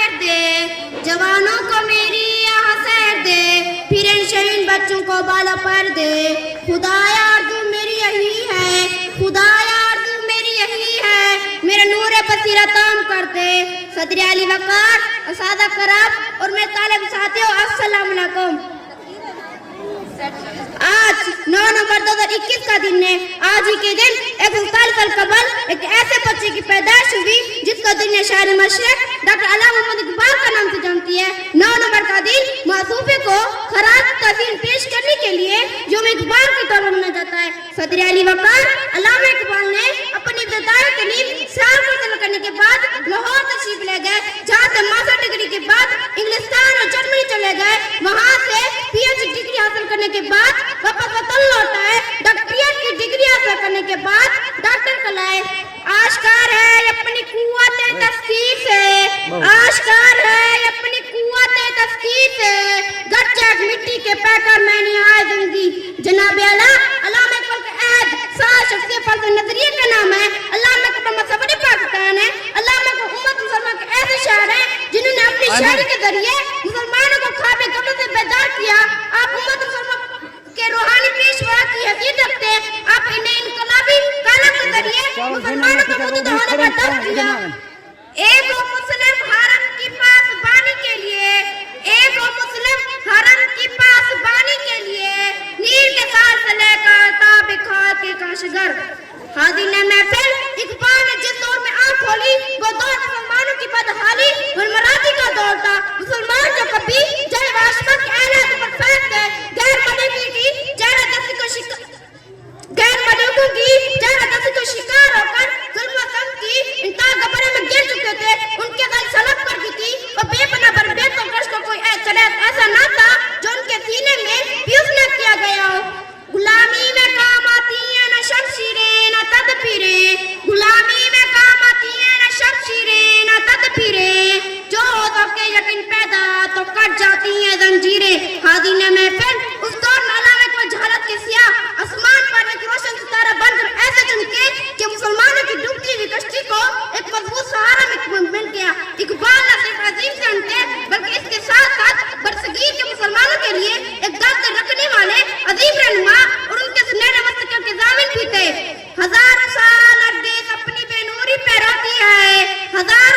خیر دے, جوانوں کو میری یہاں سیر دے, پھر ان شہین بچوں کو بالا پر دے. خدایا آرزو میری یہی ہے, خدایا آرزو میری یہی ہے, میرا نور بصیرت عام کر دے. صدر علی وقار, اساتذہ کرام اور میرے طالب ساتھیوں, السلام علیکم. آج 9 نومبر 2021 کا دن ہے. آج ہی کے دن 147 سال قبل ایک ایسے بچے کی پیدائش ہوئی جس کو دنیا شاعر مشرق ڈاکٹر علامہ محمد اقبال کا نام سے جانتی ہے. 9 نومبر کا دن معصوفے کو خراج تحسین پیش کرنے کے لیے یوم اقبال کے طور پر منایا جاتا ہے. صدر علی وقار علامہ اقبال نے اپنی ابتدائی تعلیم سال حاصل کرنے کے بعد لاہور تشریف لے گئے, جہاں سے ماسٹر ڈگری کے بعد انگلستان اور جرمنی چلے گئے. وہاں سے پی ایچ ڈگری حاصل کرنے کے بعد واپس وطن لوٹا ہے. ڈاکٹریٹ کی ڈگری حاصل کرنے کے بعد ڈاکٹر کہلائے. آشکار ہے اپنی قوت تفسیر سے, آشکار ہے اپنی قوت تفسیر سے, گرچہ مٹی کے پیکر میں نہایت زندگی. جناب اعلیٰ علامہ اقبال کا عہد سال شخصیت فرض نظریے کا نام ہے. علامہ اقبال مصور پاکستان ہے. علامہ کو امت مسلمان کے ایسے شاعر ہیں جنہوں نے اپنی شاعری کے ذریعے مسلمانوں کو خواب قبر سے بیدار کیا. آپ امت مسلمان کے روحانی پیشوا کی حیثیت رکھتے ہیں. آپ انہیں انقلابی کالم کے ذریعے مسلمانوں کو متحد ہونے کا درس دیا. ایک ہو مسلم حرم کی پاسبانی کے لیے, ایک ہو مسلم حرم کی پاسبانی کے لیے, نیل کے سال سے لے کر تاب خاک کے کاشگر. حاضرین محفل, اقبال نے جس دور میں آنکھ کھولی وہ دور مسلمانوں کی بدحالی اور مرادی کا دور تھا. مسلمان جو کبھی جائے واشمہ کے اعلیٰ پر پھینک گئے, غیر مدعووں کی چہرہ دستی کو شکار ہو کر ظلم و ستم کی انتہا گبرے میں گر چکے تھے. ان کے دل سلب کر دی تھی. وہ بے پناہ پر بے تو گشت کو کوئی ایسا نہ تھا جو ان کے سینے میں پیوس نہ کیا گیا ہو. غلامی میں کام آتی ہیں نہ شمشیریں نہ تدبیریں, غلامی میں کام آتی ہیں نہ شمشیریں نہ تدبیریں, جو ہو سب کے یقین پیدا تو کٹ جاتی ہیں زنجیریں. حاضرین محفل, اس دور میں علامہ کو جہالت کے سیاہ آسمان پر ایک روشن ستارہ بن کر ایسے چمکے کہ مسلمانوں کی ڈوبتی ہوئی کشتی کو ایک مضبوط سہارا میں مل گیا. اقبال نہ صرف عظیم سے انتے بلکہ اس کے ساتھ ساتھ برصغیر کے مسلمانوں کے لیے ایک دست رکھنے والے عظیم رہنما اور ان کے سنہرے مستقبل کے ضامن بھی تھے. ہزاروں سال ارض اپنی بے نوری پہ روتی ہے, ہزار